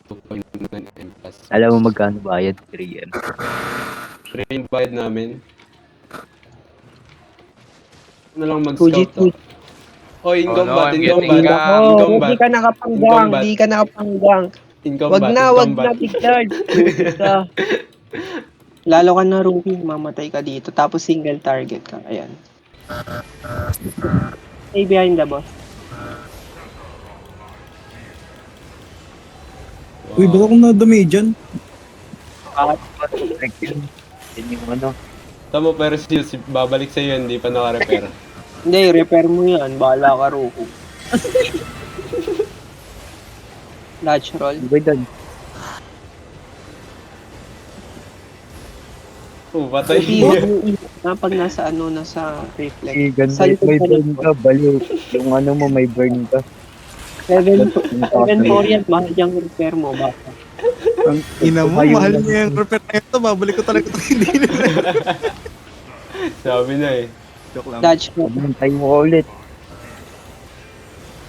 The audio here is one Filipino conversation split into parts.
2.9 M plus. Alam mo magkano bayad? 3M. Train bayad namin. Ano lang Fujit, mag-scout to. Oh, in Oh, no, combat, I'm in getting combat. gas. In Oh, combat. di ka In nakapanggang, combat. di ka nakapanggang. In Wag combat, na, in wag combat. na, Tiglard. Puta. Lalo ka na rookie, mamatay ka dito. Tapos single target ka. Ayan. Stay behind the boss. Uy, baka kung nadamay dyan. Yan yung ano. Tama, pero babalik sa'yo, hindi pa naka-repair. Hindi, repair mo yan. Bahala ka rookie. Natural. Di ba doon? Oh, patay Hindi, huwag niya. mo iwan na pag nasa ano, nasa reflect. Eh, ganda. Sa likod May ka burn lang. ka, baliw. Yung ano mo, may burn ka. 7-4 yan, mahal yung repair mo. Baka. Ang ina mo, Tumayo mahal lang. niya yung repair na ito. Babalik ko talaga ito. Hindi na. Sabi na eh. Joke lang. Dodge mo. Tayo mo ulit.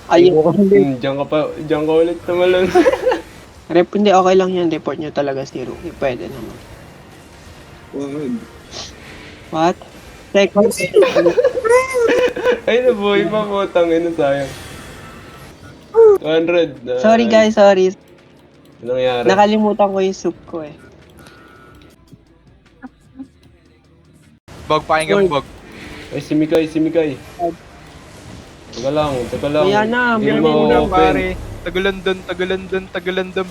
Ayun. Diyan ka ulit tumalon. Hindi, okay lang yan. Report nyo talaga si rookie. Pwede naman. Wag. What? Second. Ay, nabuhay pa po. Tangin na sayang. 200. Sorry guys, sorry. Anong nangyari? Nakalimutan ko yung soup ko eh. Bog, pakinggan mo, Bog. Ay, si Mikay, si Mikay. Teka lang, teka lang. Kaya na, Hindi meron mo Muna, open. pare. Tagalandan,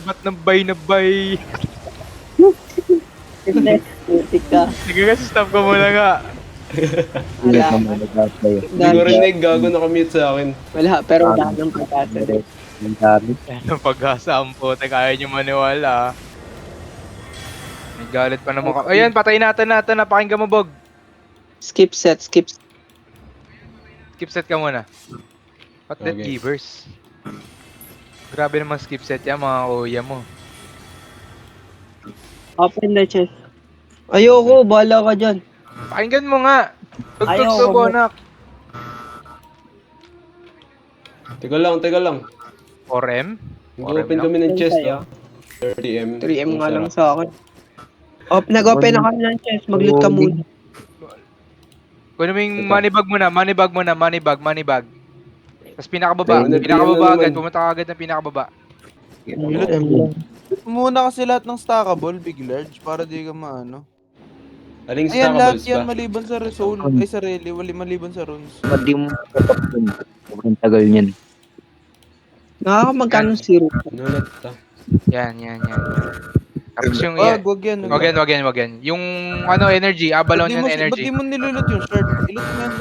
ba't nabay na bay? Hindi, putik ka. Sige kasi stop ko muna nga. Ulit Wala. naman nag-apply. Hindi ko rinig, gago nakamute sa akin. Wala, pero wala nang pagkasa. Ang dami. Anong pag-asa ang putek, ayaw nyo maniwala. May galit pa naman ka. Ayan, patayin natin, napakinggan mo, Bog. Skip set, skip. Skip set ka muna. What that Okay. givers? Grabe naman skip set yan, mga kuya mo. Open the chest. Ayoko, bahala ka dyan. Pakinggan mo nga. Tugtog Ayaw sa ko. bonak. Teka lang. 4M? Nag-open lang. kami ng chest, Sa'yo. 30M. 3M nga Ang lang sarap. sa akin. Nag-open na kami ng chest. Mag-loot ka muna. Kunin mo yung Ito. money bag. Tapos pinakababa. Ayun, Pinakababa naman. agad. Pumunta ka agad ng pinakababa. Muna kasi lahat ng stackable, big large, para di ka maano. Aling Ayan, lahat stackables yan ba? maliban sa soul, ay sa rally, maliban sa runes. Hindi mo matapos dun. Sobrang tagal niyan. Magkano zero? Nulat ta. Yan. Tapos yung... Wag yan. Wag yan. Yung ano, energy. Abalon Ba't di yung mo- Ba't energy. di mo nilulot yung shirt? Ilot mo yan lahat.